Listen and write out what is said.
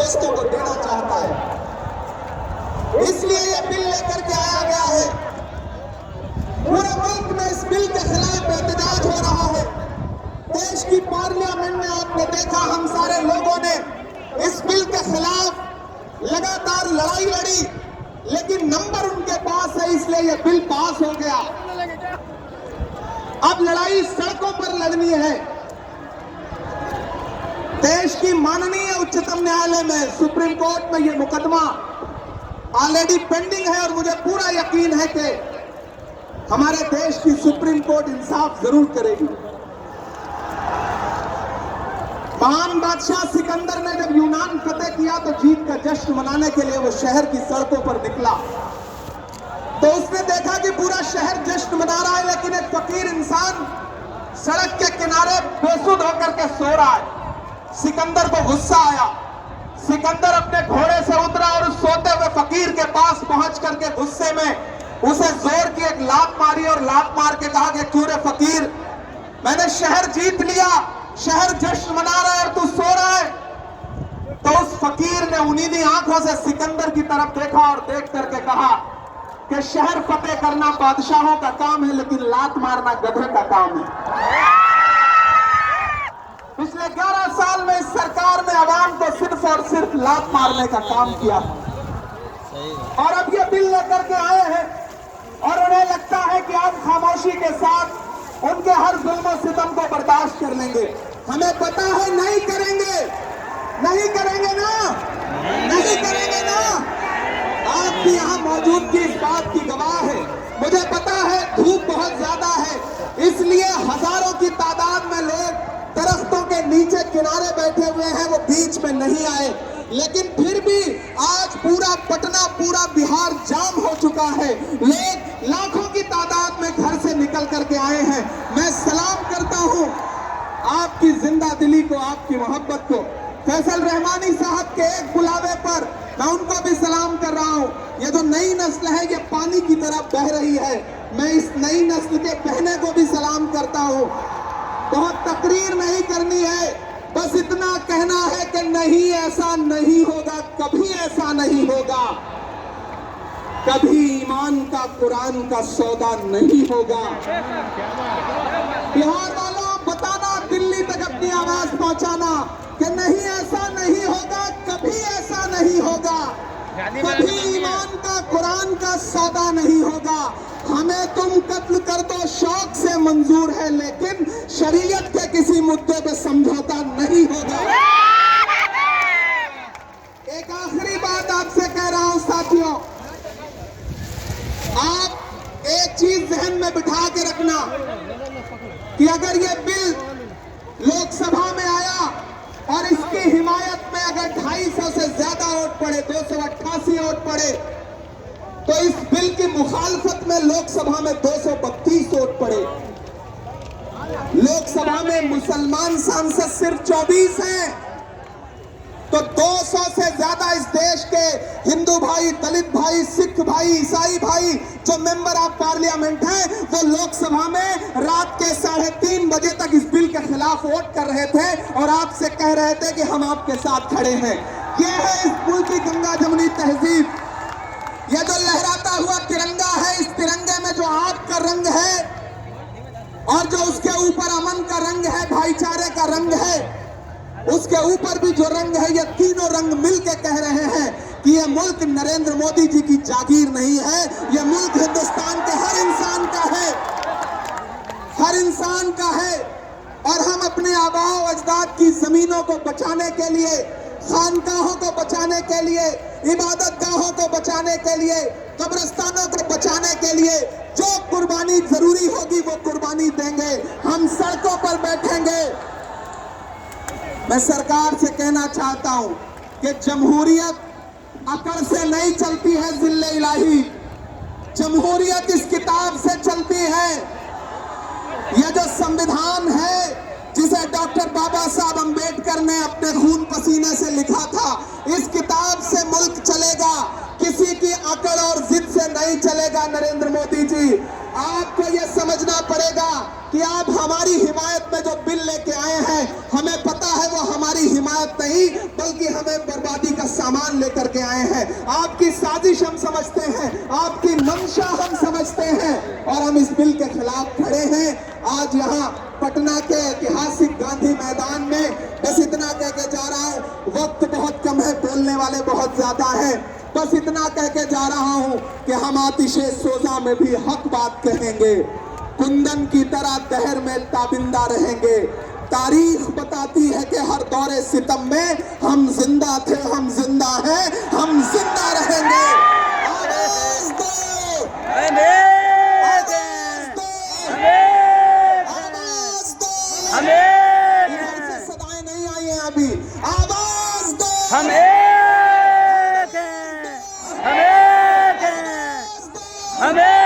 दोस्तों को देना चाहता है। इसलिए ये बिल लेकर के आया गया है। पूरे मुल्क में इस बिल के खिलाफ एहतजाज हो रहा है। देश की पार्लियामेंट में आपने देखा, हम सारे लोगों ने इस बिल के खिलाफ लगातार लड़ाई लड़ी, लेकिन नंबर उनके पास है, इसलिए ये बिल पास हो गया। अब लड़ाई सड़कों पर लड़नी है। देश की माननीय उच्चतम न्यायालय में, सुप्रीम कोर्ट में ये मुकदमा ऑलरेडी पेंडिंग है और मुझे पूरा यकीन है कि हमारे देश की सुप्रीम कोर्ट इंसाफ जरूर करेगी। महान बादशाह सिकंदर ने जब यूनान फतेह किया तो जीत का जश्न मनाने के लिए वो शहर की सड़कों पर निकला, तो उसने देखा कि पूरा शहर जश्न मना रहा है, लेकिन एक फकीर इंसान सड़क के किनारे बेसुध होकर के सो रहा है। सिकंदर को गुस्सा आया। सिकंदर अपने घोड़े से उतरा और उस सोते हुए फकीर के पास पहुंच करके गुस्से में उसे जोर की एक लात मारी और लात मार के कहा कि क्यों रे फकीर, मैंने शहर जीत लिया, शहर जश्न मना रहा है और तू सो रहा है। तो उस फकीर ने उन्हीं आंखों से सिकंदर की तरफ देखा और देख करके कहा कि शहर फतेह करना बादशाहों का काम है, लेकिन लात मारना गधे का काम है। पिछले 11 साल में इस सरकार ने आवाम को सिर्फ और सिर्फ लात मारने का काम किया, और अब ये बिल लेकर के आए हैं और उन्हें लगता है कि आप खामोशी के साथ उनके हर जुल्म सितम को बर्दाश्त कर लेंगे। हमें पता है नहीं करेंगे, नहीं करेंगे ना, नहीं करेंगे ना। आपकी यहाँ मौजूदगी इस बात की गवाह है। मुझे पता है धूप बहुत ज्यादा है, इसलिए हजारों की तादाद में लोग दरख्तों के नीचे किनारे बैठे हुए हैं, वो बीच में नहीं आए, लेकिन फिर भी आज पूरा पटना, पूरा बिहार जाम हो चुका है। लोग लाखों की तादाद में घर से निकल करके आए हैं। मैं सलाम करता हूं आपकी जिंदा दिली को, आपकी मोहब्बत को। फैसल रहमानी साहब के एक बुलावे पर मैं उनको भी सलाम कर रहा हूं। ये जो नई नस्ल है ये पानी की तरह बह रही है, मैं इस नई नस्ल के बहने को भी सलाम करता हूं। बहुत तकरीर नहीं करनी है, बस इतना कहना है कि नहीं, ऐसा नहीं होगा, कभी ऐसा नहीं होगा, कभी ईमान का कुरान का सौदा नहीं होगा। बिहार वालों बताना, दिल्ली तक अपनी आवाज पहुंचाना कि नहीं, ऐसा नहीं होगा, कभी ऐसा नहीं होगा, कभी ईमान का कुरान का सौदा नहीं होगा। हमें तुम कत्ल कर दो शौक से मंजूर है, लेकिन शरीयत के किसी मुद्दे पे समझौता नहीं होगा। एक आखिरी बात आपसे कह रहा हूं साथियों, आप एक चीज जहन में बिठा के रखना कि अगर ये बिल लोकसभा में आया और इसकी हिमायत में अगर 250 से ज्यादा वोट पड़े, 288 वोट पड़े, तो इस बिल की मुखालफत में लोकसभा में 232 वोट पड़े। लोकसभा में मुसलमान सांसद सिर्फ 24 हैं, तो 200 से ज्यादा इस देश के हिंदू भाई, दलित भाई, सिख भाई, ईसाई भाई जो मेंबर ऑफ पार्लियामेंट हैं, वो लोकसभा में रात के 3:30 बजे तक इस बिल के खिलाफ वोट कर रहे थे और आपसे कह रहे थे कि हम आपके साथ खड़े हैं। ये है इस मुल्क की गंगा जमुनी तहजीब। ये जो लहराता हुआ तिरंगा है, इस तिरंगे में जो आपका रंग है और जो उसके ऊपर अमन का रंग है, भाईचारे का रंग है, उसके ऊपर भी जो रंग है, ये तीनों रंग मिलके कह रहे हैं कि ये मुल्क नरेंद्र मोदी जी की जागीर नहीं है, ये मुल्क हिंदुस्तान के हर इंसान का है, हर इंसान का है। और हम अपने आबाओ अजदाद की जमीनों को बचाने के लिए, खानकाहों को बचाने के लिए, इबादत गाहों को बचाने के लिए, कब्रिस्तानों को बचाने के लिए जो कुर्बानी जरूरी होगी वो कुर्बानी देंगे। हम सड़कों पर बैठेंगे। मैं सरकार से कहना चाहता हूं कि जमहूरियत अकड़ से नहीं चलती है जिल्ले इलाही, जमहूरियत इस किताब से चलती है। यह जो संविधान है जिसे डॉक्टर बाबा साहब अंबेडकर ने अपने खून पसीने से लिखा था, इस किताब से मुल्क चलेगा, किसी की अकड़ और जिद से नहीं चलेगा। नरेंद्र मोदी जी, आपको यह समझना पड़ेगा कि आप हमारी हिमायत में जो बिल लेके आए हैं, हमें पता है वो हमारी हिमायत मुराद नहीं, बल्कि हमें बर्बादी का सामान लेकर के आए हैं। आपकी साजिश हम समझते हैं, आपकी मंशा हम समझते हैं, और हम इस बिल के खिलाफ खड़े हैं। आज यहाँ पटना के ऐतिहासिक गांधी मैदान में बस इतना कह के जा रहा हूँ, वक्त बहुत कम है, बोलने वाले बहुत ज्यादा हैं। बस इतना कह के जा रहा हूँ कि हम आतिशे सोजा में भी हक बात कहेंगे, कुंदन की तरह दहर में ताबिंदा रहेंगे। तारीख बताती है कि हर दौरे सितम में हम जिंदा थे, हम जिंदा हैं, हम जिंदा रहेंगे। आवाज दो, आवाज दो, आवाज दो। इधर से सदाएं नहीं आई हैं अभी। आवाज दो, हम एक हैं, हम एक हैं, हम एक